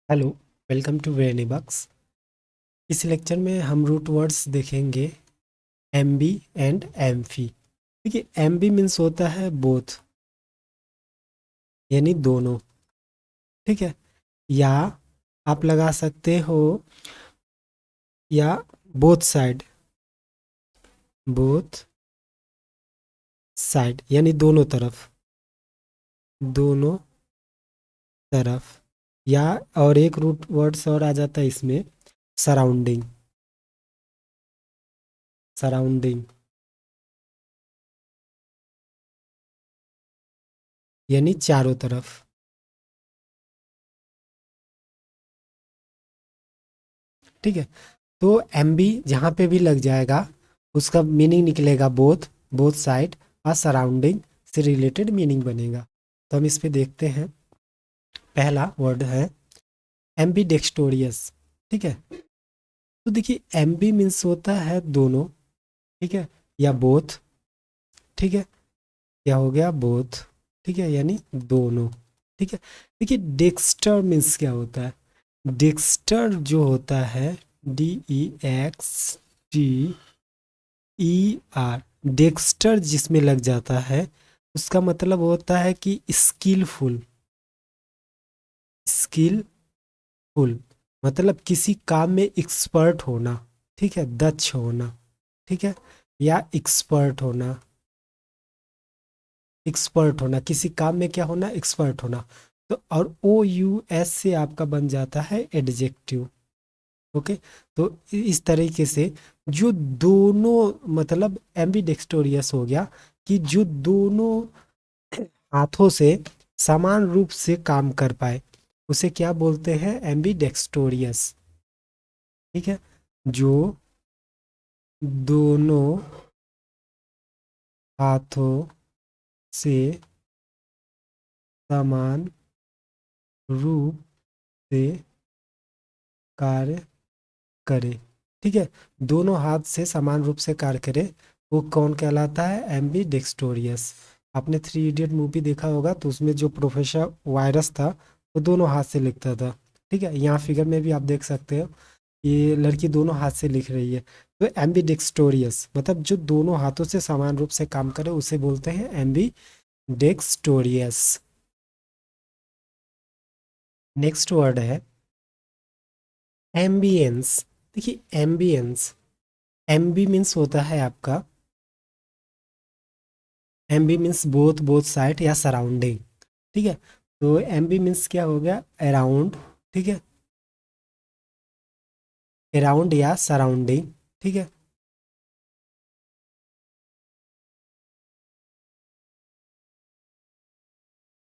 Hello, welcome to वेनिबक्स। इस lecture में हम रूट वर्ड्स देखेंगे एम बी एंड एम्फी। देखिए, एम बी मीन्स होता है बोथ, यानी दोनों। ठीक है, या आप लगा सकते हो या बोथ साइड, बोथ साइड यानी दोनों तरफ, दोनों तरफ। या और एक रूट वर्ड्स और आ जाता है इसमें, सराउंडिंग, सराउंडिंग यानी चारों तरफ। ठीक है, तो एम बी जहाँ पे भी लग जाएगा उसका मीनिंग निकलेगा बोथ, बोथ साइड, और सराउंडिंग से रिलेटेड मीनिंग बनेगा। तो हम इस पे देखते हैं। पहला वर्ड है एम्बी डेक्स्टोरियस। ठीक है, तो देखिए एम्बी मीन्स होता है दोनों। ठीक है, या बोथ। ठीक है, क्या हो गया, बोथ। ठीक है, यानी दोनों। ठीक है, देखिए डेक्स्टर मीन्स क्या होता है। डेक्स्टर जो होता है, DEXTER, डेक्स्टर जिसमें लग जाता है उसका मतलब होता है कि स्किलफुल, स्किलफुल मतलब किसी काम में एक्सपर्ट होना। ठीक है, दक्ष होना। ठीक है, या एक्सपर्ट होना, एक्सपर्ट होना किसी काम में, क्या होना, एक्सपर्ट होना। तो और OUS से आपका बन जाता है एडजेक्टिव। ओके, तो इस तरीके से जो दोनों मतलब एम्बीडेक्स्टोरियस हो गया कि जो दोनों हाथों से समान रूप से काम कर पाए, उसे क्या बोलते हैं, एम्बीडेक्स्टोरियस। ठीक है, जो दोनों हाथों से समान रूप से कार्य करे। ठीक है, दोनों हाथ से समान रूप से कार्य करे, वो कौन कहलाता है, एम्बीडेक्स्टोरियस। आपने थ्री इडियट मूवी देखा होगा, तो उसमें जो प्रोफेसर वायरस था वो दोनों हाथ से लिखता था। ठीक है, यहाँ फिगर में भी आप देख सकते हो, ये लड़की दोनों हाथ से लिख रही है। तो एम्बीडेक्स्टोरियस मतलब जो दोनों हाथों से समान रूप से काम करे उसे बोलते हैं एम्बीडेक्स्टोरियस। नेक्स्ट वर्ड है एम्बियंस। देखिए एम्बियंस, एम्बी मीन्स होता है आपका, Aamby means both, both side या सराउंडिंग। ठीक है, तो एम्बी मीन्स क्या हो गया, अराउंड। ठीक है, अराउंड या सराउंडिंग। ठीक है,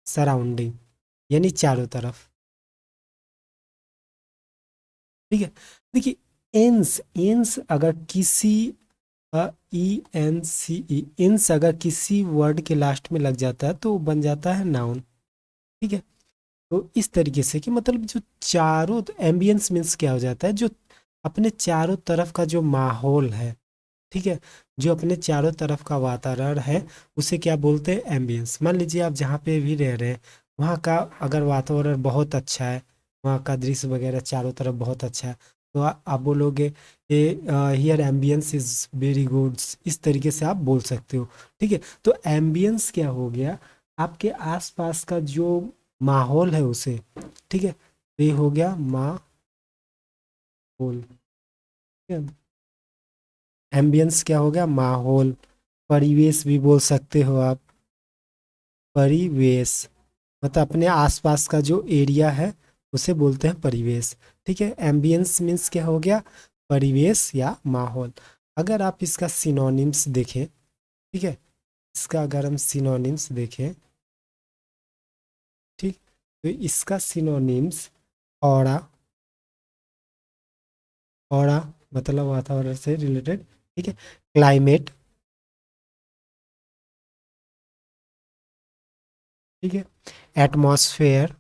सराउंडिंग यानी चारों तरफ। ठीक है, देखिए एंस, एंस अगर किसी ENCE, इंस अगर किसी वर्ड के लास्ट में लग जाता है तो वो बन जाता है नाउन। ठीक है, तो इस तरीके से कि मतलब जो चारों, एम्बियंस मीन्स क्या हो जाता है, जो अपने चारों तरफ का जो माहौल है। ठीक है, जो अपने चारों तरफ का वातावरण है उसे क्या बोलते हैं, एम्बियंस। मान लीजिए आप जहाँ पे भी रह रहे हैं वहाँ का अगर वातावरण बहुत अच्छा है, वहाँ का दृश्य वगैरह चारों तरफ बहुत अच्छा है, तो आप बोलोगे ये here ambience is very good, इस तरीके से आप बोल सकते हो। ठीक है, तो एम्बियंस क्या हो गया, आपके आसपास का जो माहौल है उसे। ठीक है, तो ये हो गया माहौल। ठीक है, एम्बियंस क्या हो गया, माहौल। परिवेश भी बोल सकते हो आप, परिवेश मतलब अपने आसपास का जो एरिया है उसे बोलते हैं परिवेश। ठीक है, एम्बियंस मीन्स क्या हो गया, परिवेश या माहौल। अगर आप इसका सिनोनिम्स देखें, ठीक है, इसका अगर हम सिनोनिम्स देखें, ठीक, तो इसका सिनोनिम्स ऑरा, ऑरा मतलब वातावरण से रिलेटेड। ठीक है, क्लाइमेट। ठीक है, एटमॉस्फेयर।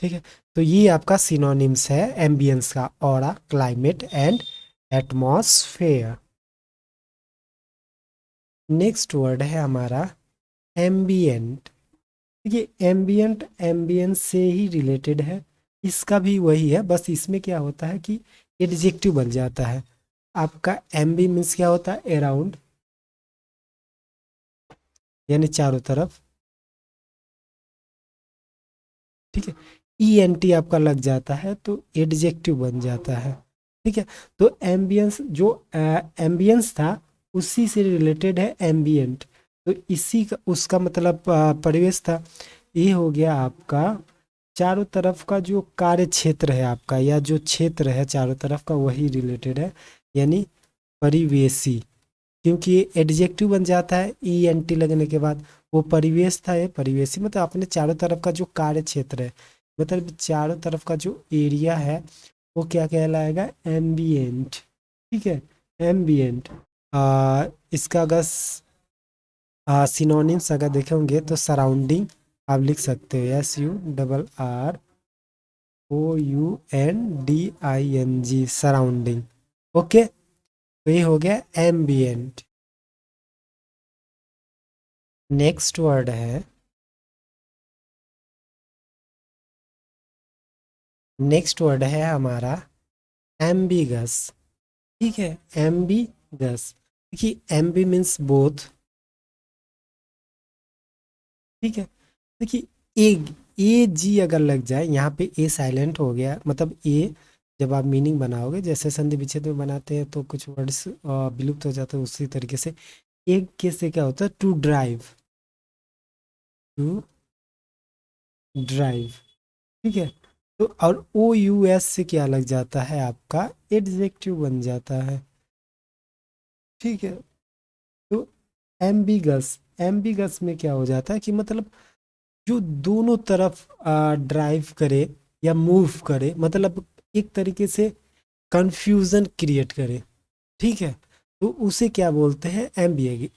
ठीक है, तो ये आपका सिनोनिम्स है एम्बियंस का, aura, climate and atmosphere. Next word है हमारा एम्बियंट। देखिए एम्बियंट एम्बियंस से ही रिलेटेड है, इसका भी वही है, बस इसमें क्या होता है कि एडजेक्टिव बन जाता है। आपका एम्बी मीन्स क्या होता है, अराउंड, यानी चारों तरफ। ठीक है, ई एन टी आपका लग जाता है तो एडजेक्टिव बन जाता है। ठीक है, तो एम्बियंस जो एम्बियंस था उसी से रिलेटेड है एम्बियंट, तो इसी का उसका मतलब परिवेश था। ये हो गया आपका चारों तरफ का जो कार्य क्षेत्र है आपका, या जो क्षेत्र है चारों तरफ का वही रिलेटेड है, यानी परिवेशी। क्योंकि ये एडजेक्टिव बन जाता है ई एन टी लगने के बाद, वो परिवेश था, ये परिवेशी मतलब अपने चारों तरफ का जो कार्य क्षेत्र है, मतलब चारों तरफ का जो एरिया है वो क्या कहलाएगा, एम्बियंट। ठीक है, एम्बियंट। इसका अगर सिनोनिम्स अगर देखेंगे तो सराउंडिंग आप लिख सकते हो, S U double R O U N D I N G, surrounding. Okay, तो ये हो गया एम्बियंट। नेक्स्ट वर्ड है, नेक्स्ट वर्ड है हमारा एम्बिगस। ठीक है, एम्बिगस। देखिए एम्बी मीन्स बोथ। ठीक है, देखिए ए जी अगर लग जाए यहाँ पे, ए साइलेंट हो गया, मतलब ए जब आप मीनिंग बनाओगे जैसे संधि विच्छेद में बनाते हैं तो कुछ वर्ड्स विलुप्त हो जाते हैं, उसी तरीके से एक के से क्या होता है, टू ड्राइव, टू ड्राइव। ठीक है, तो और ओ यू एस से क्या लग जाता है आपका, एडजेक्टिव बन जाता है। ठीक है, तो एम्बिगस, एम्बिगस में क्या हो जाता है कि मतलब जो दोनों तरफ ड्राइव करे या मूव करे, मतलब एक तरीके से कंफ्यूजन क्रिएट करे। ठीक है, तो उसे क्या बोलते हैं,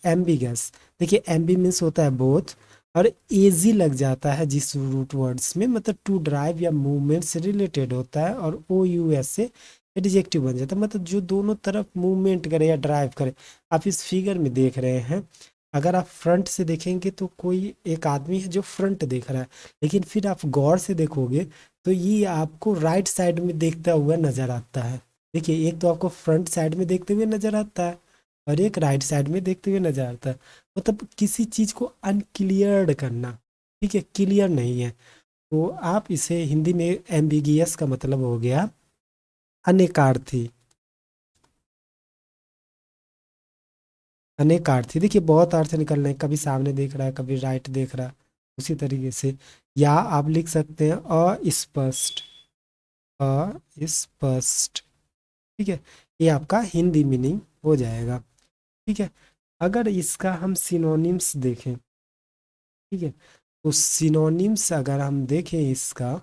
एम्बिगस। देखिए एम्बी मीन्स होता है बोथ, और एजी लग जाता है जिस रूट वर्ड्स में, मतलब टू ड्राइव या मूवमेंट से रिलेटेड होता है, और ओ यू एस से एडजेक्टिव बन जाता है, मतलब जो दोनों तरफ मूवमेंट करे या ड्राइव करे। आप इस फिगर में देख रहे हैं, अगर आप फ्रंट से देखेंगे तो कोई एक आदमी है जो फ्रंट देख रहा है, लेकिन फिर आप गौर से देखोगे तो ये आपको राइट साइड में देखता हुआ नजर आता है। देखिए एक तो आपको फ्रंट साइड में देखते हुए नजर आता है, और एक राइट साइड में देखते हुए नजर आता है, मतलब किसी चीज को अनक्लियर्ड करना। ठीक है, क्लियर नहीं है, तो आप इसे हिंदी में एम्बिगियस का मतलब हो गया अनेकार्थी। अनेकार्थी, देखिए बहुत अर्थ निकल रहे हैं, कभी सामने देख रहा है कभी राइट देख रहा है, उसी तरीके से। या आप लिख सकते हैं अस्पष्ट, अस्पष्ट। ठीक है, ये आपका हिंदी मीनिंग हो जाएगा। ठीक है, अगर इसका हम सिनोनिम्स देखें, ठीक है, तो सिनोनिम्स अगर हम देखें इसका,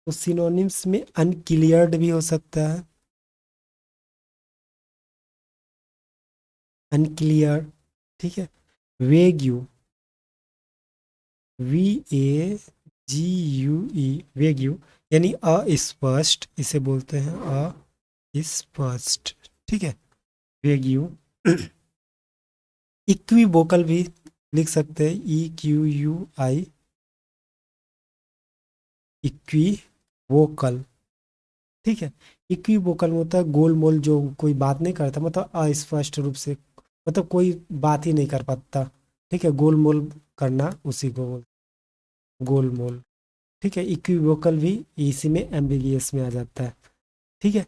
तो सिनोनिम्स में अनक्लियर्ड भी हो सकता है, अनक्लियर। ठीक है, वेग्यू, वी ए जी यू ई, वेग्यू, यानी अस्पष्ट, इसे बोलते हैं अस्पष्ट। ठीक है, वेग्यू। इक्विवोकल भी लिख सकते हैं, ई क्यू यू आई, इक्विवोकल। ठीक है, इक्विवोकल में होता है गोल मोल, जो कोई बात नहीं करता, मतलब अस्पष्ट रूप से, मतलब कोई बात ही नहीं कर पाता। ठीक है, गोल मोल करना उसी को गोल मोल। ठीक है, इक्विवोकल भी इसी में एम्बिगियस में आ जाता है। ठीक है,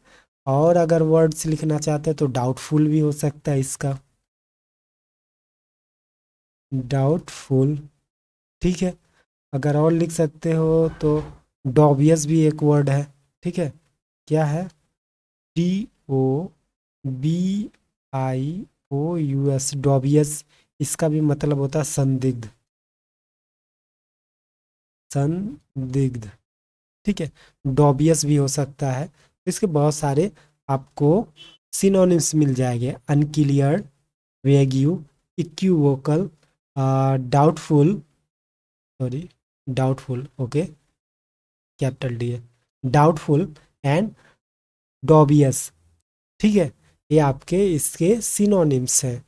और अगर वर्ड्स लिखना चाहते हैं तो डाउटफुल भी हो सकता है इसका, डाउटफुल। ठीक है, अगर और लिख सकते हो तो डॉबियस भी एक वर्ड है। ठीक है, क्या है, D O B I O U S, dubious. इसका भी मतलब होता है संदिग्ध, संदिग्ध। ठीक है, डॉबियस भी हो सकता है, तो इसके बहुत सारे आपको सिनोनिम्स मिल जाएंगे, unclear, vague, equivocal, doubtful, sorry, doubtful, okay, capital D है, डाउटफुल एंड डॉबियस। ठीक है, ये आपके इसके सिनोनिम्स हैं।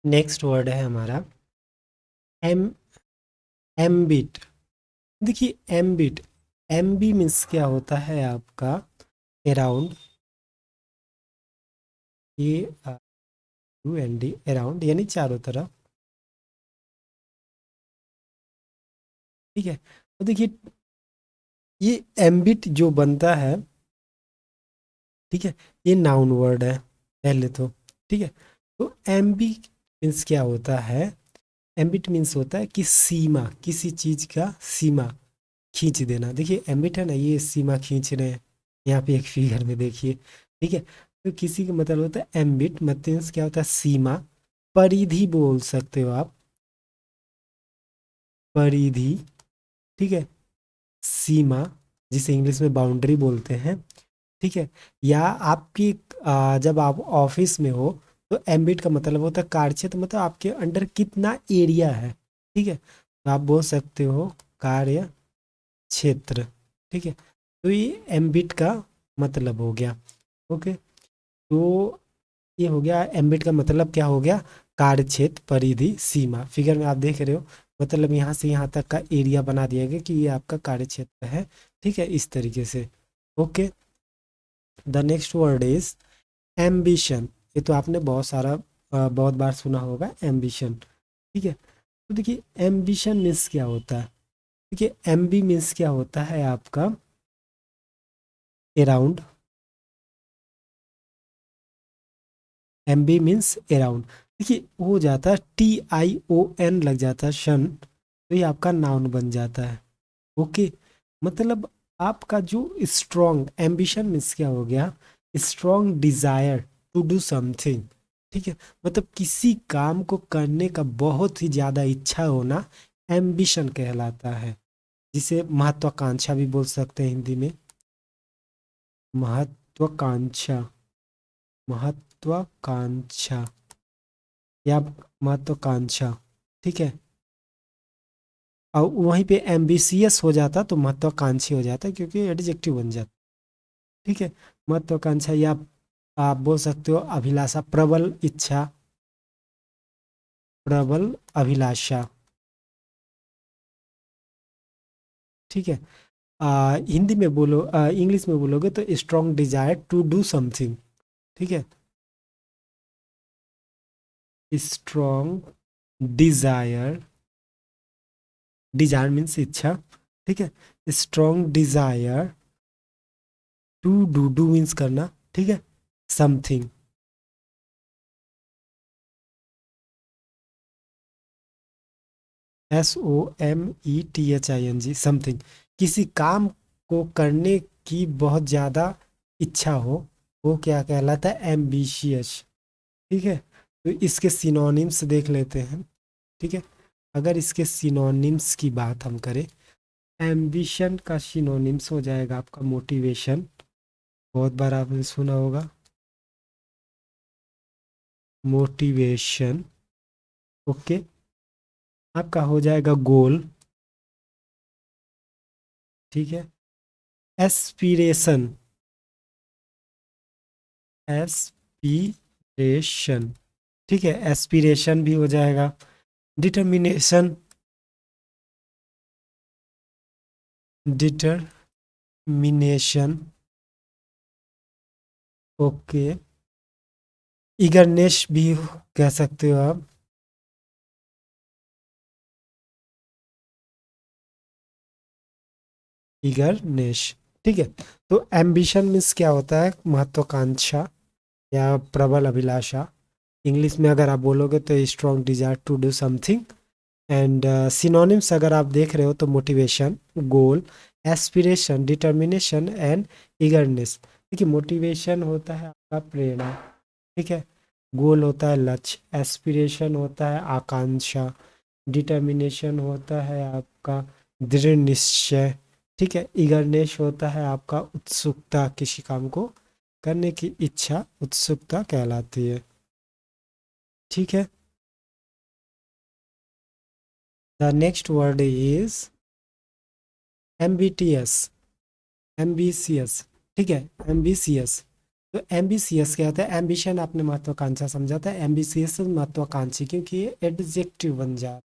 नेक्स्ट वर्ड है हमारा एम एम्बिट। देखिए एम्बिट, एमबी मीन्स क्या होता है आपका अराउंड, ये यू एन डी अराउंड यानी चारों तरफ। ठीक है, तो देखिए ये एम्बिट जो बनता है, ठीक है, ये नाउन वर्ड है पहले तो। ठीक है, तो एम्बी मीन्स क्या होता है, एम्बिट मीन्स होता है कि सीमा, किसी चीज का सीमा खींच देना। देखिए एम्बिट है ना, ये सीमा खींच रहे हैं, यहाँ पे एक फिगर में देखिए। ठीक है, तो किसी का मतलब होता है एम्बिट, मतलब क्या होता है सीमा, परिधि बोल सकते हो आप, परिधि। ठीक है, सीमा, जिसे इंग्लिश में बाउंड्री बोलते हैं। ठीक है, या आपकी जब आप ऑफिस में हो तो एम्बिट का मतलब होता है कार्यक्षेत्र, मतलब आपके अंडर कितना एरिया है। ठीक है, तो आप बोल सकते हो कार्य क्षेत्र। ठीक है, तो ये एम्बिट का मतलब हो गया। ओके, तो ये हो गया एम्बिट का मतलब क्या हो गया, कार्य क्षेत्र, परिधि, सीमा। फिगर में आप देख रहे हो, मतलब यहाँ से यहाँ तक का एरिया बना दिया गया कि ये आपका कार्य क्षेत्र है। ठीक है, इस तरीके से। Okay, the next word is ambition. ये तो आपने बहुत सारा बहुत बार सुना होगा एम्बिशन। ठीक है, तो देखिए एम्बिशन मीन्स क्या होता है। देखिए एमबी मीन्स क्या होता है आपका around, M B means around. देखिए हो जाता है टी आई ओ एन लग जाता है शन, तो ये आपका नाउन बन जाता है। ओके, मतलब आपका जो स्ट्रॉन्ग एम्बिशन मीन्स क्या हो गया, strong desire to do something. ठीक है, मतलब किसी काम को करने का बहुत ही ज़्यादा इच्छा होना एम्बिशन कहलाता है, जिसे महत्वाकांक्षा भी बोल सकते हैं हिंदी में, महत्वाकांक्षा, महत्वाकांक्षा या महत्वाकांक्षा। ठीक है, और वहीं पे एम्बिशियस हो जाता तो महत्वाकांक्षी हो जाता, क्योंकि एडजेक्टिव बन जाता। ठीक है, महत्वाकांक्षा, या आप बोल सकते हो अभिलाषा, प्रबल इच्छा, प्रबल अभिलाषा। ठीक है, हिंदी में बोलो, इंग्लिश में बोलोगे तो strong desire to do something. ठीक है, स्ट्रॉन्ग डिजायर, डिजायर मीन्स इच्छा। ठीक है, strong desire to do, do means करना। ठीक है, something, S O M E T H I N G, something, किसी काम को करने की बहुत ज़्यादा इच्छा हो, वो क्या कहलाता है, एम्बिशियस। ठीक है, तो इसके सिनोनिम्स देख लेते हैं। ठीक है, अगर इसके सिनोनिम्स की बात हम करें, एम्बिशन का सिनोनिम्स हो जाएगा आपका मोटिवेशन, बहुत बार आपने सुना होगा, मोटिवेशन। ओके, आपका हो जाएगा गोल। ठीक है, एस्पिरेशन, एस्पिरेशन। ठीक है, एस्पिरेशन भी हो जाएगा, डिटर्मिनेशन, डिटर्मिनेशन। ओके, ईगरनेस भी कह सकते हो आप, ईगरनेस। ठीक है, तो एम्बिशन मीन्स क्या होता है, महत्वाकांक्षा या प्रबल अभिलाषा। इंग्लिश में अगर आप बोलोगे तो strong desire to do something. And synonyms अगर आप देख रहे हो तो motivation, goal, aspiration, determination and eagerness. देखिए मोटिवेशन होता है आपका प्रेरणा। ठीक है, गोल होता है लक्ष्य, एस्पिरेशन होता है आकांक्षा, डिटर्मिनेशन होता है आपका दृढ़ निश्चय। ठीक है, ईगरनेस होता है आपका उत्सुकता, किसी काम को करने की इच्छा, उत्सुकता कहलाती है। ठीक है, the next word is ambitious, ambitious. ठीक है, एम्बिशियस, तो एम्बिशियस क्या होता है? एम्बिशन आपने महत्वाकांक्षा समझा था, एम्बिशियस महत्वाकांक्षी, क्योंकि ये एडजेक्टिव बन जा रहा है।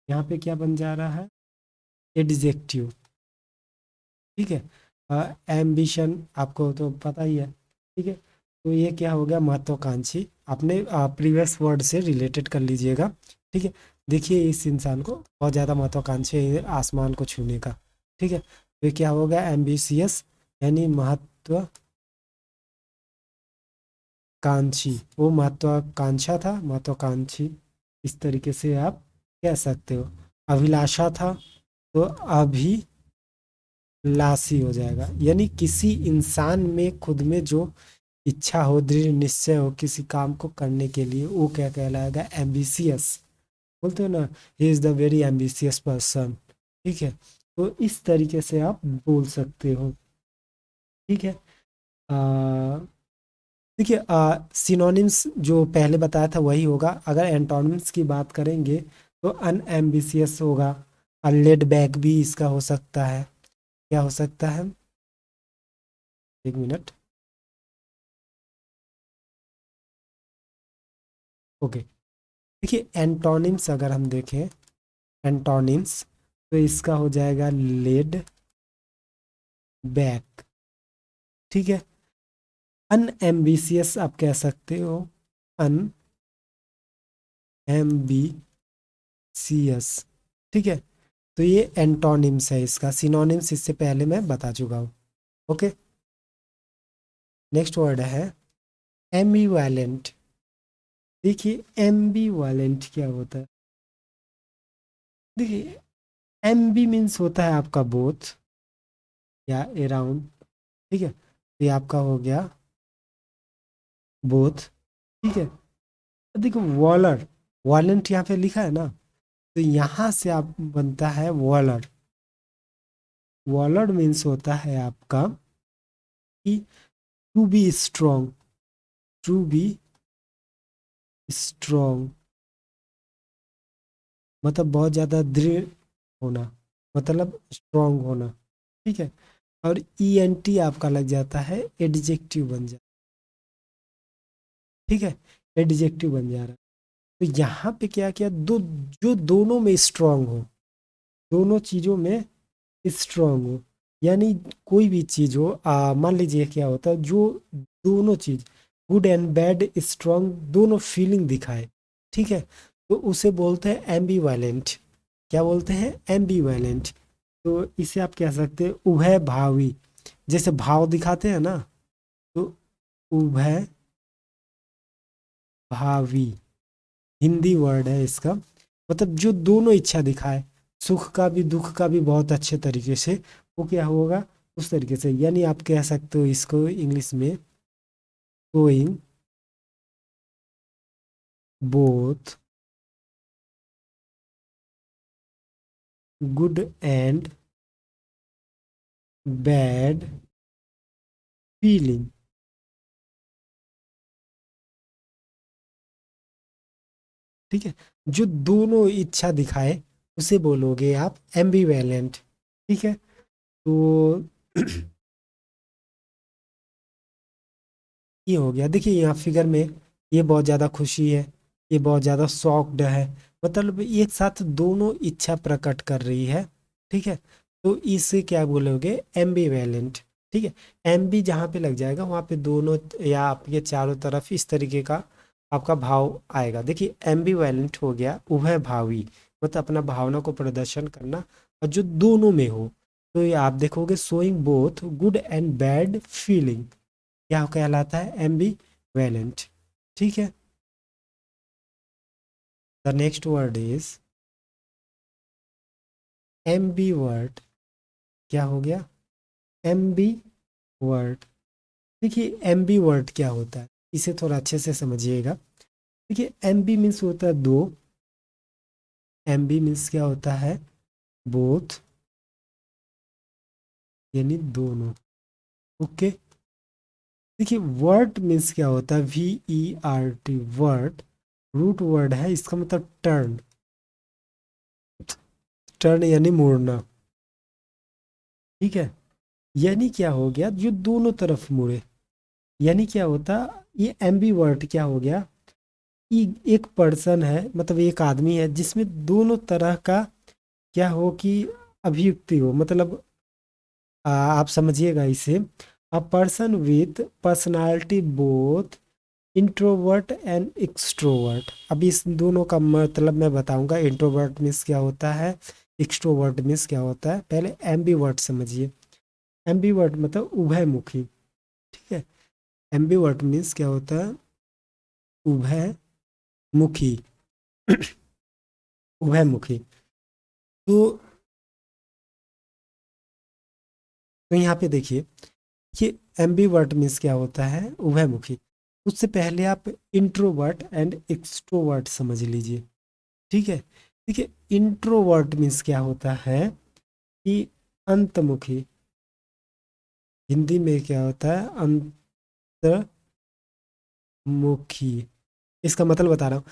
यहाँ पे क्या बन जा रहा है? एडजेक्टिव। ठीक है। एम्बिशन आपको तो पता ही है। ठीक है, तो ये क्या हो गया? महत्वाकांक्षी। आपने प्रीवियस वर्ड से रिलेटेड कर लीजिएगा। ठीक है, देखिए इस इंसान को बहुत ज़्यादा महत्वाकांक्षी है आसमान को छूने का। ठीक है, तो ये क्या होगा? एम्बिशियस यानी महत्वाकांक्षी। वो महत्वाकांक्षा था, महत्वाकांक्षी, इस तरीके से आप कह सकते हो। अभिलाषा था तो अभिलाषी हो जाएगा, यानी किसी इंसान में खुद में जो इच्छा हो, दृढ़ निश्चय हो किसी काम को करने के लिए, वो क्या कहलाएगा? एम्बिशियस। बोलते हो ना, he is the very ambitious person. ठीक है, तो इस तरीके से आप बोल सकते हो। ठीक है, देखिए सिनोनिम्स जो पहले बताया था वही होगा। अगर एंटोनिम्स की बात करेंगे तो अनएम्बिशियस होगा। लेड बैक भी इसका हो सकता है। क्या हो सकता है? एक मिनट। ओके, देखिए एंटोनिम्स अगर हम देखें, एंटोनिम्स, तो इसका हो जाएगा लेड बैक। ठीक है, अनएम्बिशियस आप कह सकते हो, अनएम्बिशियस। ठीक है, तो ये एंटोनिम्स है, इसका सिनोनिम्स इससे पहले मैं बता चुका हूँ। ओके, नेक्स्ट वर्ड है एम्बिवैलेंट। देखिए एम्बिवैलेंट क्या होता है? देखिए एम्बी मीन्स होता है आपका बोथ या अराउंड। ठीक है, ये आपका हो गया बोथ। ठीक है, देखो वॉलर, वॉलेंट यहाँ पे लिखा है ना, तो यहाँ से आप बनता है वॉलर। वॉलर मीन्स होता है आपका कि to be strong, to be strong, मतलब बहुत ज़्यादा दृढ़ होना, मतलब स्ट्रॉन्ग होना। ठीक है, और ई एन टी आपका लग जाता है, एडजेक्टिव बन जाता है। ठीक है, एडजेक्टिव बन जा रहा है। तो यहाँ पे क्या किया? दो, जो दोनों में स्ट्रांग हो, दोनों चीज़ों में स्ट्रांग हो, यानी कोई भी चीज़ हो, मान लीजिए क्या होता है, जो दोनों चीज़ गुड एंड बैड स्ट्रांग दोनों फीलिंग दिखाए। ठीक है, तो उसे बोलते हैं एम्बीवैलेंट। क्या बोलते हैं? एम्बीवैलेंट। तो इसे आप कह सकते हैं उभय भावी। जैसे भाव दिखाते हैं ना, तो उभय भावी हिंदी वर्ड है इसका, मतलब जो दोनों इच्छा दिखाए, सुख का भी दुख का भी बहुत अच्छे तरीके से, वो क्या होगा? उस तरीके से, यानी आप कह सकते हो इसको इंग्लिश में going both good and bad feeling. ठीक है, जो दोनों इच्छा दिखाए उसे बोलोगे आप एम्बिवेलेंट। ठीक है, तो ये हो गया। देखिए यहाँ फिगर में, ये बहुत ज़्यादा खुशी है, ये बहुत ज़्यादा शॉक्ड है, मतलब एक साथ दोनों इच्छा प्रकट कर रही है। ठीक है, तो इसे क्या बोलोगे? एम्बिवेलेंट। ठीक है, एम्बी जहाँ पे लग जाएगा वहाँ पे दोनों या आपके चारों तरफ इस तरीके का आपका भाव आएगा। देखिए एम्बिवेलेंट हो गया उभय भावी, मतलब अपना भावना को प्रदर्शन करना, और जो दोनों में हो, तो ये आप देखोगे showing both good and bad feeling, क्या कहलाता है? Ambivalent. ठीक है, the next word is ambivert. क्या हो गया? Ambivert. देखिए एम्बी वर्ड क्या होता है, इसे थोड़ा अच्छे से समझिएगा। देखिए एम्बी मीन्स होता है दो, एम्बी मीन्स क्या होता है? बोथ, यानी दोनों। ओके, देखिए वर्ड मीन्स क्या होता है? VERT, वर्ड रूट वर्ड है, इसका मतलब टर्न, टर्न यानी मोड़ना। ठीक है, यानी क्या हो गया? जो दोनों तरफ मुड़े, यानी क्या होता, ये एम्बीवर्ट क्या हो गया, ये एक पर्सन है, मतलब एक आदमी है जिसमें दोनों तरह का क्या हो कि अभिव्यक्ति हो, मतलब आप समझिएगा इसे, a person with personality both introvert and extrovert. अब इस दोनों का मतलब मैं बताऊंगा, इंट्रोवर्ट मीन्स क्या होता है, एक्सट्रोवर्ट मीन्स क्या होता है। पहले एम्बीवर्ट समझिए। एम्बीवर्ट मतलब उभयमुखी, ठीक है। एम्बीवर्ट मीन्स क्या होता है, उभयमुखी। उभयमुखी। तो यहाँ पे देखिए, ये एम्बीवर्ट मीन्स क्या होता है, उभयमुखी। उससे पहले आप इंट्रोवर्ट एंड एक्सट्रोवर्ट समझ लीजिए, ठीक है। देखिए, इंट्रोवर्ट मीन्स क्या होता है कि अंतमुखी। हिंदी में क्या होता है, अंतमुखी। इसका मतलब बता रहा हूँ,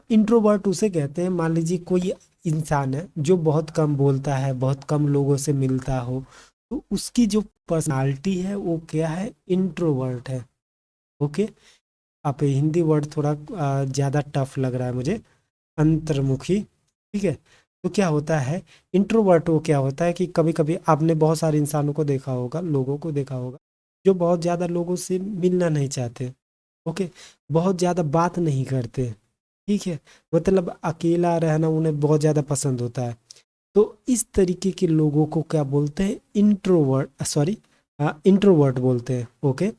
इंट्रोवर्ट उसे कहते हैं, मान लीजिए कोई इंसान है जो बहुत कम बोलता है, बहुत कम लोगों से मिलता हो, तो उसकी जो पर्सनालिटी है वो क्या है, इंट्रोवर्ट है। ओके। आप हिंदी वर्ड थोड़ा ज़्यादा टफ लग रहा है मुझे, अंतर्मुखी, ठीक है। तो क्या होता है, इंट्रोवर्ट वो क्या होता है कि कभी कभी आपने बहुत सारे इंसानों को देखा होगा, लोगों को देखा होगा, जो बहुत ज़्यादा लोगों से मिलना नहीं चाहते। ओके। बहुत ज़्यादा बात नहीं करते, ठीक है। मतलब अकेला रहना उन्हें बहुत ज़्यादा पसंद होता है। तो इस तरीके के लोगों को क्या बोलते हैं, इंट्रोवर्ट, सॉरी, इंट्रोवर्ट बोलते हैं। ओके।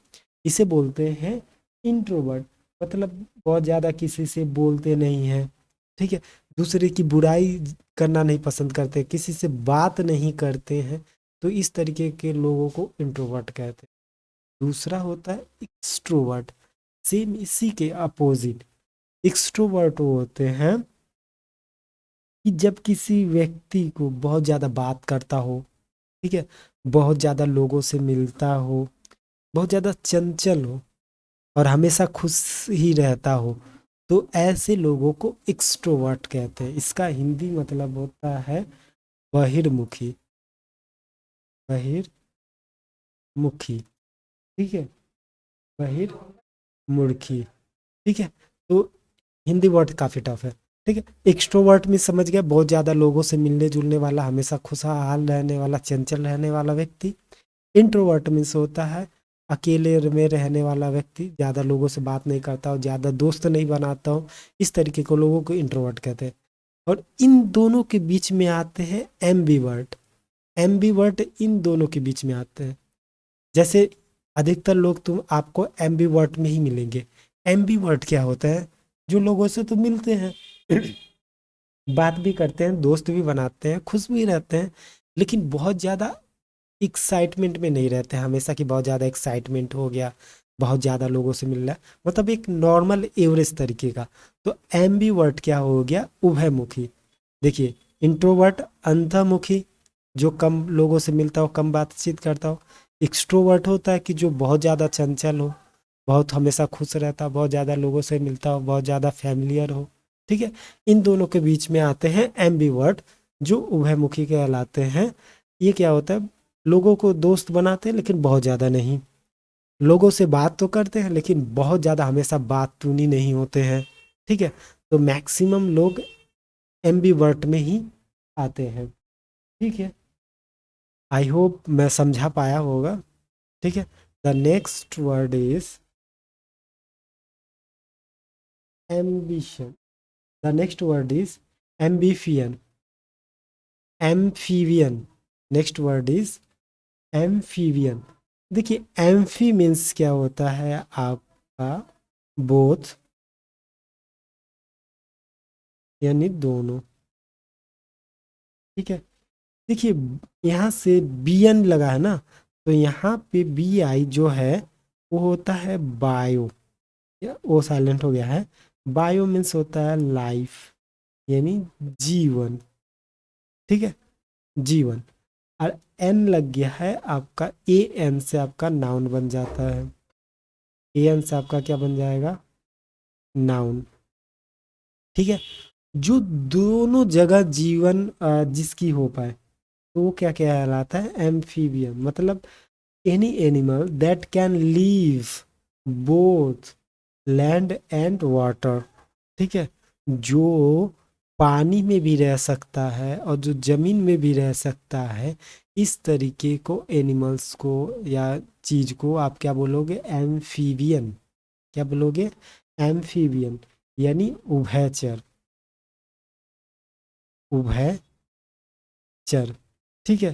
इसे बोलते हैं इंट्रोवर्ट। मतलब बहुत ज़्यादा किसी से बोलते नहीं हैं, ठीक है। दूसरे की बुराई करना नहीं पसंद करते, किसी से बात नहीं करते हैं। तो इस तरीके के लोगों को इंट्रोवर्ट कहते हैं। दूसरा होता है एक्सट्रोवर्ट, सेम इसी के अपोजिट। एक्सट्रोवर्ट होते हैं कि जब किसी व्यक्ति को बहुत ज़्यादा बात करता हो, ठीक है, बहुत ज़्यादा लोगों से मिलता हो, बहुत ज़्यादा चंचल हो और हमेशा खुश ही रहता हो, तो ऐसे लोगों को एक्सट्रोवर्ट कहते हैं। इसका हिंदी मतलब होता है बहिर्मुखी। बहिर्मुखी, ठीक है। बहिर्मुखी, ठीक है। तो हिंदी वर्ड काफ़ी टफ है, ठीक है। एक्सट्रोवर्ट में समझ गया, बहुत ज़्यादा लोगों से मिलने जुलने वाला, हमेशा खुशहाल रहने वाला, चंचल रहने वाला व्यक्ति। इंट्रोवर्ट मीन्स होता है अकेले में रहने वाला व्यक्ति, ज़्यादा लोगों से बात नहीं करता हो, ज़्यादा दोस्त नहीं बनाता हो। इस तरीके को लोगों को इंट्रोवर्ट कहते हैं। और इन दोनों के बीच में आते हैं एम्बीवर्ट। एम्बीवर्ट इन दोनों के बीच में आते हैं। जैसे अधिकतर लोग तुम आपको एम्बीवर्ट में ही मिलेंगे। एम्बीवर्ट क्या होता है, जो लोगों से तो मिलते हैं, बात भी करते हैं, दोस्त भी बनाते हैं, खुश भी रहते हैं, लेकिन बहुत ज़्यादा एक्साइटमेंट में नहीं रहते हैं हमेशा, कि बहुत ज़्यादा एक्साइटमेंट हो गया, बहुत ज़्यादा लोगों से मिल रहा है, मतलब एक नॉर्मल एवरेज तरीके का। तो एम्बीवर्ट क्या हो गया, उभयमुखी। देखिए, इंट्रोवर्ट अंतर्मुखी, जो कम लोगों से मिलता हो, कम बातचीत करता हो। एक्सट्रोवर्ट होता है कि जो बहुत ज़्यादा चंचल हो, बहुत हमेशा खुश रहता हो, बहुत ज़्यादा लोगों से मिलता हो, बहुत ज़्यादा फैमिलियर हो, ठीक है। इन दोनों के बीच में आते हैं एम्बीवर्ट, जो उभयमुखी कहलाते हैं। ये क्या होता है, लोगों को दोस्त बनाते हैं लेकिन बहुत ज़्यादा नहीं, लोगों से बात तो करते हैं लेकिन बहुत ज़्यादा हमेशा बातूनी नहीं होते हैं, ठीक है। तो मैक्सिमम लोग एम्बीवर्ट में ही आते हैं, ठीक है। आई होप मैं समझा पाया होगा, ठीक है। The next word is ambition. The next word is amphibian. Amphibian. Next word is amphibian. देखिए, एम्फी मीन्स क्या होता है आपका, बोथ, यानी दोनों, ठीक है। देखिए, यहाँ से बी एन लगा है ना, तो यहाँ पे बी आई जो है वो होता है बायो, या वो साइलेंट हो गया है। बायो मीन्स होता है लाइफ, यानी जीवन, ठीक है, जीवन। और एन लग गया है आपका, ए एन से आपका नाउन बन जाता है। ए एन से आपका क्या बन जाएगा, नाउन, ठीक है। जो दोनों जगह जीवन जिसकी हो पाए, तो वो क्या कहलाता है, एम्फीबियन। मतलब any animal that can leave both land and water, ठीक है, जो पानी में भी रह सकता है और जो जमीन में भी रह सकता है, इस तरीके को एनिमल्स को या चीज को आप क्या बोलोगे, एम्फीबियन। क्या बोलोगे, एम्फीबियन, यानी उभयचर। उभयचर, ठीक है।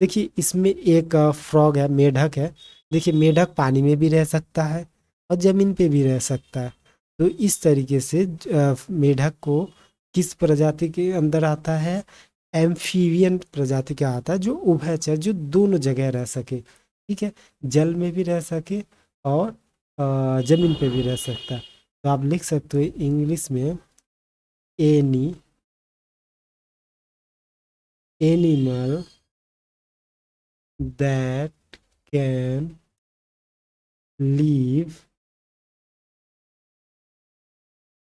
देखिए इसमें एक फ्रॉग है, मेढक है। देखिए मेढक पानी में भी रह सकता है और जमीन पे भी रह सकता है। तो इस तरीके से मेढक को किस प्रजाति के अंदर आता है, एम्फीबियन प्रजाति का आता है, जो उभयचर, जो दोनों जगह रह सके, ठीक है, जल में भी रह सके और जमीन पे भी रह सकता है। तो आप लिख सकते हो इंग्लिश में, any animal that can leave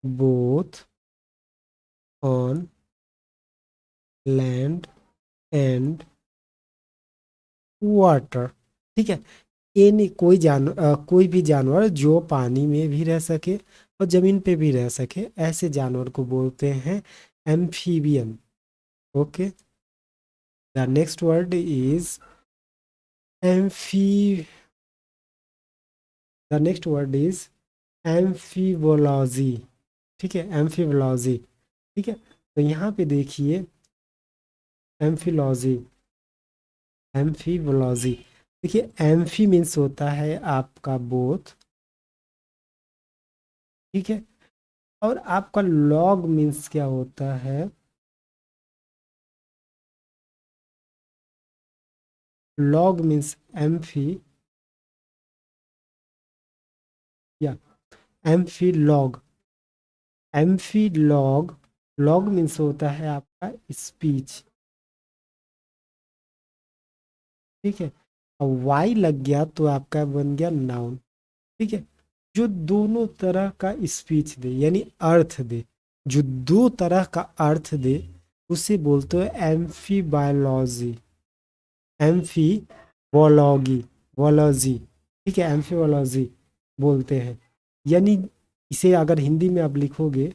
both on land and water, ठीक है। एनी कोई भी जानवर जो पानी में भी रह सके और जमीन पे भी रह सके, ऐसे जानवर को बोलते हैं amphibian. Okay, the next word is amphi the next word is amphibology, ठीक है, एम्फीबोलॉजी, ठीक है। तो यहाँ पे देखिए, एम्फिलॉजी, एम्फीबोलॉजी, देखिए एम्फी मीन्स होता है आपका बोथ, ठीक है, और आपका लॉग मीन्स क्या होता है, लॉग मीन्स एम्फी या amphi log, amphi log, log means होता है आपका स्पीच, ठीक है, और वाई लग गया तो आपका बन गया नाउन, ठीक है, जो दोनों तरह का स्पीच दे यानी अर्थ दे, जो दो तरह का अर्थ दे, उसे बोलते हैं एम्फी बायोलॉजी, एम्फी वोलॉगी, वोलॉजी, ठीक है, एम्फीवोलॉजी बोलते हैं। यानी इसे अगर हिंदी में आप लिखोगे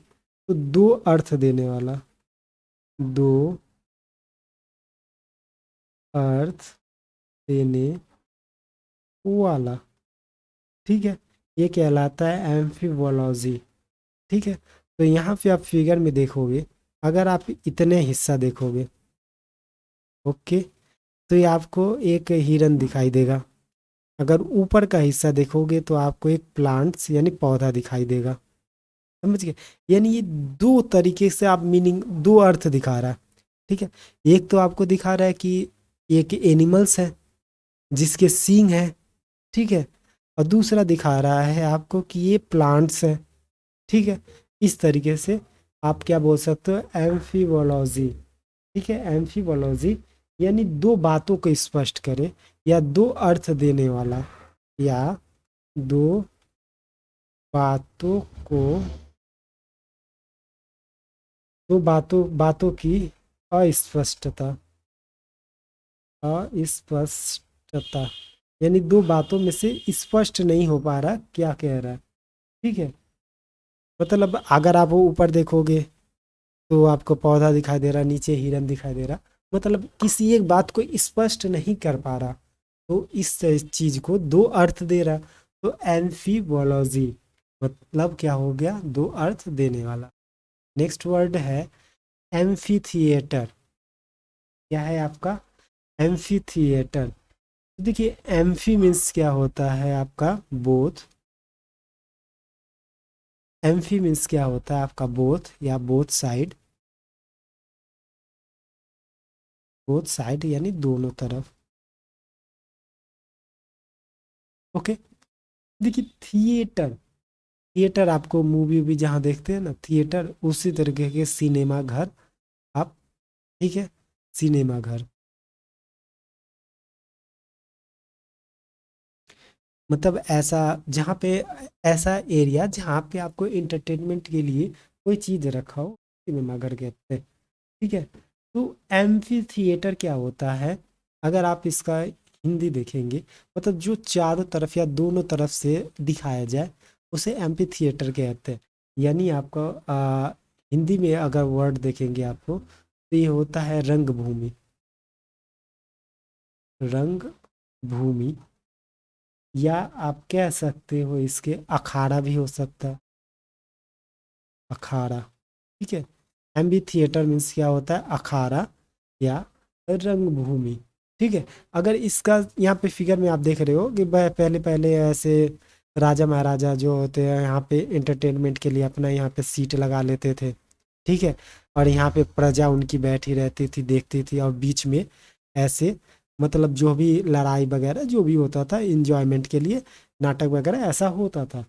तो दो अर्थ देने वाला, दो अर्थ देने वाला, ठीक है, ये कहलाता है एम्फीवोलॉजी, ठीक है। तो यहाँ पे आप फिगर में देखोगे, अगर आप इतने हिस्सा देखोगे, ओके, तो ये आपको एक हिरन दिखाई देगा। अगर ऊपर का हिस्सा देखोगे तो आपको एक प्लांट्स यानी पौधा दिखाई देगा, समझ गए। यानी ये दो तरीके से आप मीनिंग, दो अर्थ दिखा रहा है, ठीक है। एक तो आपको दिखा रहा है कि एक एनिमल्स है जिसके सींग है, ठीक है, और दूसरा दिखा रहा है आपको कि ये प्लांट्स है, ठीक है। इस तरीके से आप क्या बोल सकते हो, एम्फीबोलॉजी, ठीक है, एम्फीबोलॉजी, यानी दो बातों को स्पष्ट करे या दो अर्थ देने वाला, या दो बातों को, दो बातों की अस्पष्टता, अस्पष्टता, यानी दो बातों में से स्पष्ट नहीं हो पा रहा क्या कह रहा है, ठीक है। मतलब अगर आप वो ऊपर देखोगे तो आपको पौधा दिखाई दे रहा, नीचे हिरन दिखाई दे रहा, मतलब किसी एक बात को स्पष्ट नहीं कर पा रहा, तो इस चीज को दो अर्थ दे रहा। तो एम्फीबोलॉजी मतलब क्या हो गया, दो अर्थ देने वाला। नेक्स्ट वर्ड है एम्फी थिएटर। क्या है आपका, एम्फी थिएटर। देखिए एम्फी मीन्स क्या होता है आपका, बोथ, एम्फी मीन्स क्या होता है आपका बोथ या बोथ साइड, बोथ साइड यानी दोनों तरफ, ओके। देखिए थिएटर, थिएटर आपको मूवी भी जहाँ देखते हैं ना थिएटर, उसी तरीके के सिनेमा घर आप, ठीक है, सिनेमा घर, मतलब ऐसा जहाँ पे, ऐसा एरिया जहाँ पे आपको इंटरटेनमेंट के लिए कोई चीज़ रखा हो, सिनेमा घर कहते हैं, ठीक है। तो एम्फी थिएटर क्या होता है, अगर आप इसका हिंदी देखेंगे, मतलब जो चारों तरफ या दोनों तरफ से दिखाया जाए उसे एम्पी थिएटर कहते हैं। यानी आपका हिंदी में अगर वर्ड देखेंगे आपको तो ये होता है रंगभूमि। रंग भूमि, या आप कह सकते हो इसके अखाड़ा भी हो सकता है, अखाड़ा। ठीक है, एम्बी थिएटर मीन्स क्या होता है, अखाड़ा या रंगभूमि। ठीक है, अगर इसका यहाँ पे फिगर में आप देख रहे हो कि पहले पहले ऐसे राजा महाराजा जो होते हैं यहाँ पे एंटरटेनमेंट के लिए अपना यहाँ पे सीट लगा लेते थे। ठीक है, और यहाँ पे प्रजा उनकी बैठी रहती थी, देखती थी, और बीच में ऐसे मतलब जो भी लड़ाई वगैरह जो भी होता था इंजॉयमेंट के लिए, नाटक वगैरह ऐसा होता था।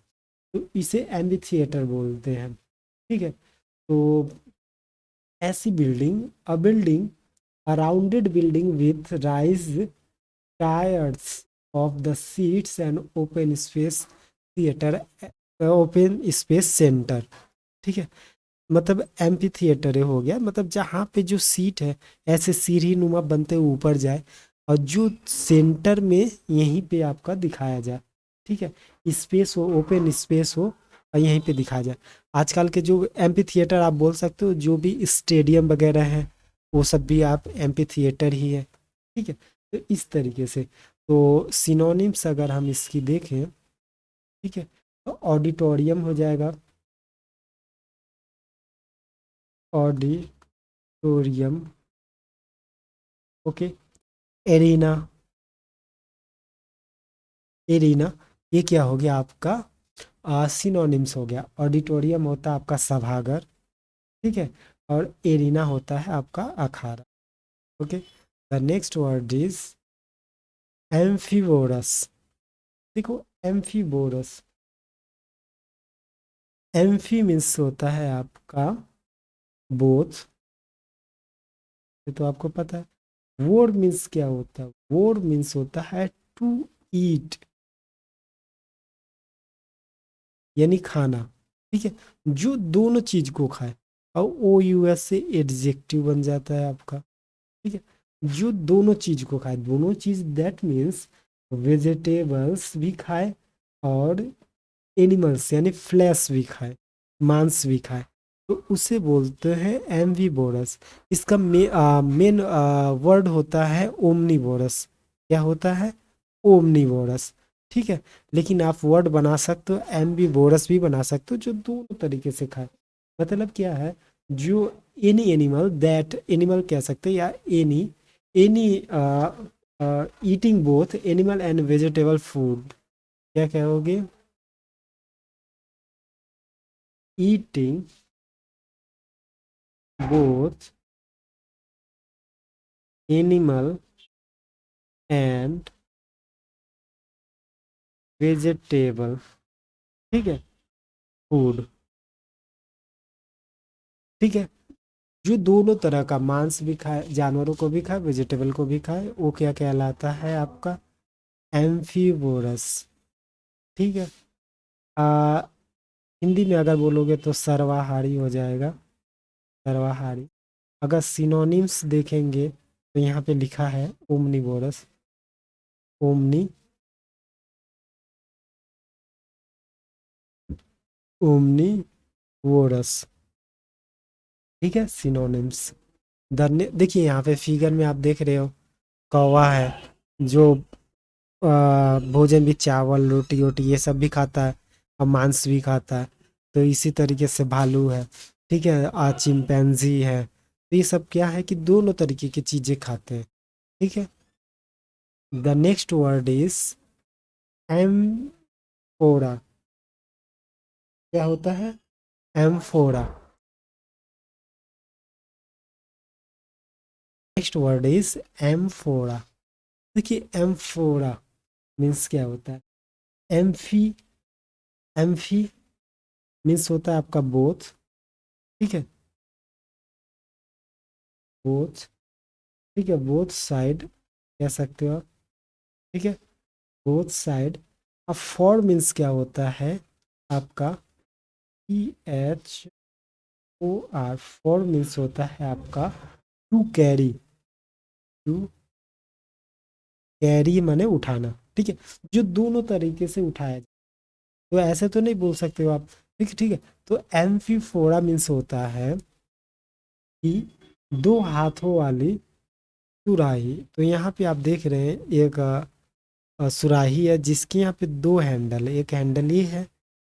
तो इसे एम्बी थिएटर बोलते हैं। ठीक है, तो ऐसी building, a building, a rounded building with raised tiers of the seats and open space theater, open space centre. ठीक है, मतलब एम्पी थिएटर हो गया, मतलब जहाँ पे जो सीट है ऐसे सीढ़ी नुमा बनते हुए ऊपर जाए, और जो सेंटर में यहीं पे आपका दिखाया जाए। ठीक है, स्पेस हो, ओपन स्पेस हो, और यहीं पे दिखाया जाए। आजकल के जो एम्पी थिएटर आप बोल सकते हो, जो भी स्टेडियम वगैरह है वो सब भी आप एम्पी थिएटर ही है। ठीक है, तो इस तरीके से, तो सिनोनिम्स अगर हम इसकी देखें, ठीक है, तो ऑडिटोरियम हो जाएगा, ऑडिटोरियम। ओके, एरिना, एरिना, ये क्या हो गया आपका सिनोनिम्स हो गया। ऑडिटोरियम होता है आपका सभागार। ठीक है, और एरिना होता है आपका अखाड़ा। Okay, the next word is amphivorous. देखो, एम्फीबोरस, एम्फी मीन्स होता है आपका बोथ, ये तो आपको पता है। वोर मीन्स क्या होता है, वोर मीन्स होता है टू ईट, यानी खाना। ठीक है, जो दोनों चीज को खाए, और ओ यू एस से एडजेक्टिव बन जाता है आपका। ठीक है, जो दोनों चीज को खाए, दोनों चीज दैट मीन्स वेजिटेबल्स भी खाए और एनिमल्स यानी फ्लैश भी खाए, मांस भी खाए, तो उसे बोलते हैं एम्बीवोरस। इसका मेन वर्ड होता है ओमनीवोरस। क्या होता है, ओमनीवोरस। ठीक है, लेकिन आप वर्ड बना सकते हो, एम्बीवोरस भी बना सकते हो, जो दोनों तरीके से खाए। मतलब क्या है, जो एनी एनिमल, दैट एनिमल कह सकते हैं, या any any eating both animal and vegetable food. क्या कहोगे, eating both animal and vegetable। ठीक है, फूड। ठीक है, जो दोनों तरह का मांस भी खाए, जानवरों को भी खाए, वेजिटेबल को भी खाए, वो क्या कहलाता है आपका एम्फीवोरस। ठीक है, आ, हिंदी में अगर बोलोगे तो सर्वाहारी हो जाएगा, सर्वाहारी। अगर सिनोनिम्स देखेंगे तो यहाँ पे लिखा है ओमनीवोरस, ओमनी, ओमनीवोरस। ठीक है, सिनोनिम्स। धन्य, देखिए यहाँ पे फिगर में आप देख रहे हो कौवा है, जो भोजन भी चावल रोटी वोटी ये सब भी खाता है, और मांस भी खाता है। तो इसी तरीके से भालू है। ठीक है, चिंपैंजी है, तो ये सब क्या है कि दोनों तरीके की चीजें खाते हैं। ठीक है, the next word is amphora. क्या होता है, amphora. Next word is amphora. देखिए, एम्फोरा मीन्स क्या होता है, एम्फी, एम्फी मीन्स होता है आपका बोथ। ठीक है, बोथ। ठीक है, बोथ साइड कह सकते हो आप। ठीक है, बोथ साइड। अब फॉर मीन्स क्या होता है आपका, EHOR, फॉर मीन्स होता है आपका टू कैरी, टू कैरी माने उठाना, ठीक है, जो दोनों तरीके से उठाया जाए। तो ऐसे तो नहीं बोल सकते हो आप, ठीक ठीक है। तो एम्फीफोरा मीन्स होता है कि दो हाथों वाली सुराही। तो यहाँ पे आप देख रहे हैं एक सुराही है जिसके यहाँ पे दो हैंडल है, एक हैंडल ये है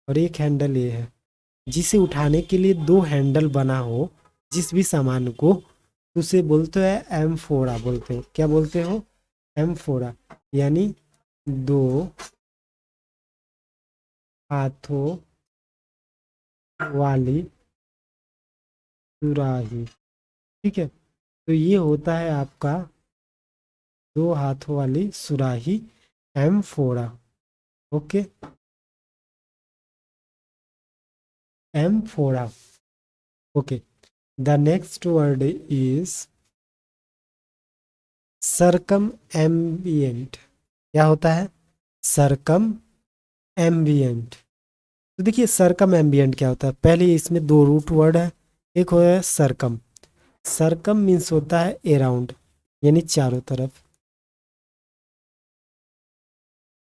और एक हैंडल ये है। जिसे उठाने के लिए दो हैंडल बना हो जिस भी सामान को, तो उसे बोलते हैं एम्फोरा बोलते हो। क्या बोलते हो? एम्फोरा, यानी दो हाथों वाली सुराही, ठीक है। तो ये होता है आपका दो हाथों वाली सुराही, amphora. Okay, amphora. Okay, the next word is circumambient. क्या होता है? Circumambient. तो देखिए सरकम एम्बियंट क्या होता है, पहले इसमें दो रूट वर्ड है। एक हो है सरकम, सरकम मीन्स होता है अराउंड, यानी चारों तरफ,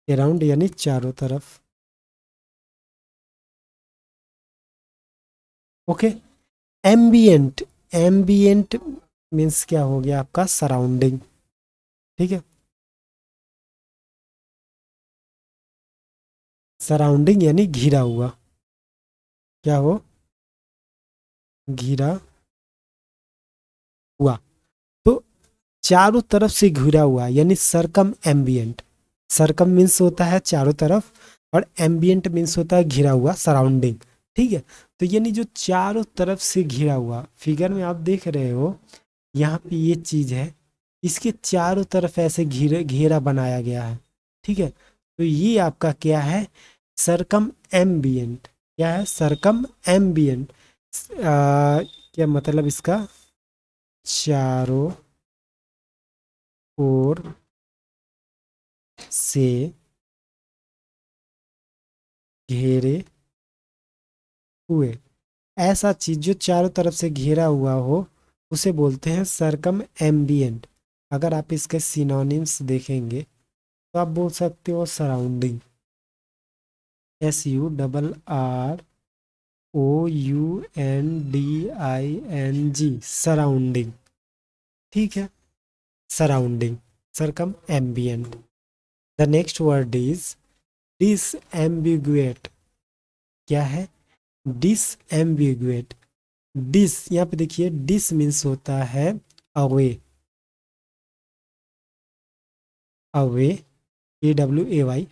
अराउंड यानी चारों तरफ। ओके, एम्बियंट, एम्बियंट मीन्स क्या हो गया आपका? सराउंडिंग, ठीक है। सराउंडिंग यानी घिरा हुआ, क्या हो? घिरा हुआ। तो चारों तरफ से घिरा हुआ यानी सरकम एम्बियंट। सरकम मीन्स होता है चारों तरफ और एम्बियंट मीन्स होता है घिरा हुआ, सराउंडिंग, ठीक है। तो यानी जो चारों तरफ से घिरा हुआ, फिगर में आप देख रहे हो यहाँ पे ये चीज है, इसके चारों तरफ ऐसे घेरा घेरा बनाया गया है, ठीक है। तो ये आपका क्या है? Circumambient. क्या है? Circumambient. क्या मतलब इसका? चारों ओर से घेरे हुए, ऐसा चीज जो चारों तरफ से घेरा हुआ हो उसे बोलते हैं सरकम एम्बियंट। अगर आप इसके सिनोनिम्स देखेंगे तो आप बोल सकते हो सराउंडिंग, SURR OUNDING, सराउंडिंग, ठीक है। Surrounding, circumambient. The next word is disambiguate. क्या है? डिसएम्बिगुएट। डिस, यहाँ पे देखिए डिस मीन्स होता है away, away, AWAY,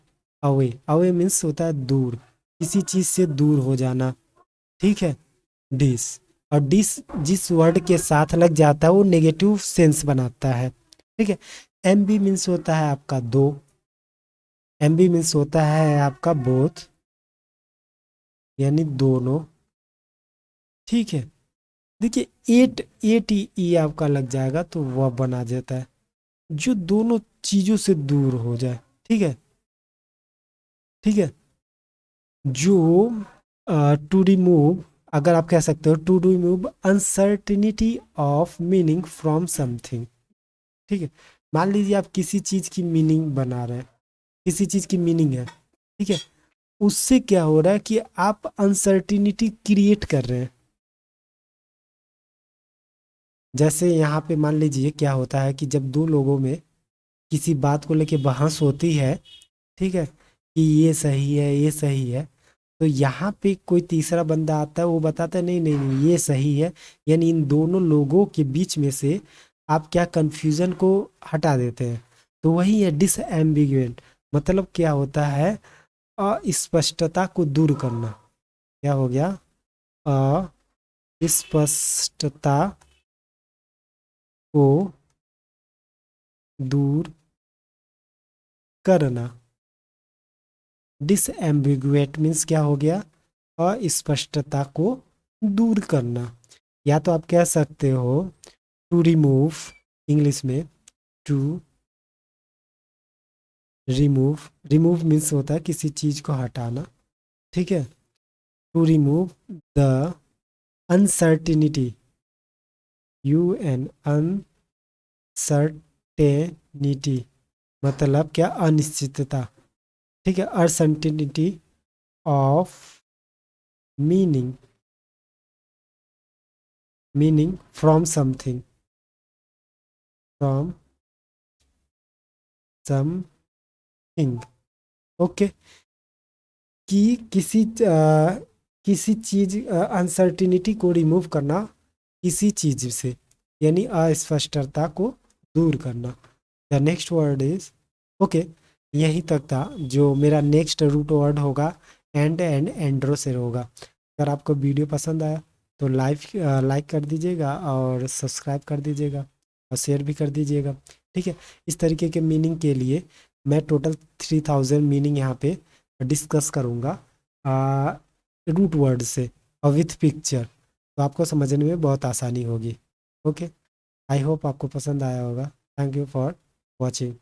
away. Away means होता है दूर, किसी चीज से दूर हो जाना, ठीक है। डिस, और डिस जिस वर्ड के साथ लग जाता है वो नेगेटिव सेंस बनाता है, ठीक है। एमबी मीन्स होता है आपका दो, एमबी मीन्स होता है आपका बोथ, यानी दोनों, ठीक है। देखिए एट, ATE आपका लग जाएगा तो वह बना जाता है जो दोनों चीजों से दूर हो जाए, ठीक है, ठीक है। जो टू रिमूव, अगर आप कह सकते हो to remove uncertainty of meaning from something, ठीक है। मान लीजिए आप किसी चीज की मीनिंग बना रहे हैं, किसी चीज की मीनिंग है, ठीक है। उससे क्या हो रहा है कि आप अनसर्टिनिटी क्रिएट कर रहे हैं। जैसे यहाँ पे मान लीजिए क्या होता है कि जब दो लोगों में किसी बात को लेके बहस होती है, ठीक है, कि ये सही है ये सही है, तो यहाँ पे कोई तीसरा बंदा आता है, वो बताता है नहीं नहीं नहीं ये सही है, यानी इन दोनों लोगों के बीच में से आप क्या कंफ्यूजन को हटा देते हैं। तो वही है डिसएम्बिगुएंट, मतलब क्या होता है? अस्पष्टता को दूर करना। क्या हो गया? अस्पष्टता को दूर करना। डिसएम्बिगुएट मीन्स क्या हो गया? अस्पष्टता को दूर करना। या तो आप कह सकते हो टू रिमूव, इंग्लिश में टू रिमूव, रिमूव मीन्स होता है किसी चीज को हटाना, ठीक है। To remove the uncertainty, UN, uncertainty, मतलब क्या, अनिश्चितता। ठीक है, uncertainty of meaning, meaning from something, from something. Okay, कि किसी चीज, अनसर्टिनिटी को रिमूव करना किसी चीज से, यानी अस्पष्टता को दूर करना। The next word is, okay, यहीं तक था। जो मेरा नेक्स्ट रूट वर्ड होगा एंड एंड्रो से होगा। अगर आपको वीडियो पसंद आया तो लाइक कर दीजिएगा और सब्सक्राइब कर दीजिएगा और शेयर भी कर दीजिएगा। ठीक है, इस तरीके के मीनिंग के लिए मैं टोटल 3000 मीनिंग यहाँ पे डिस्कस करूँगा रूट वर्ड से और विथ पिक्चर, तो आपको समझने में बहुत आसानी होगी। ओके, आई होप आपको पसंद आया होगा। Thank you for watching.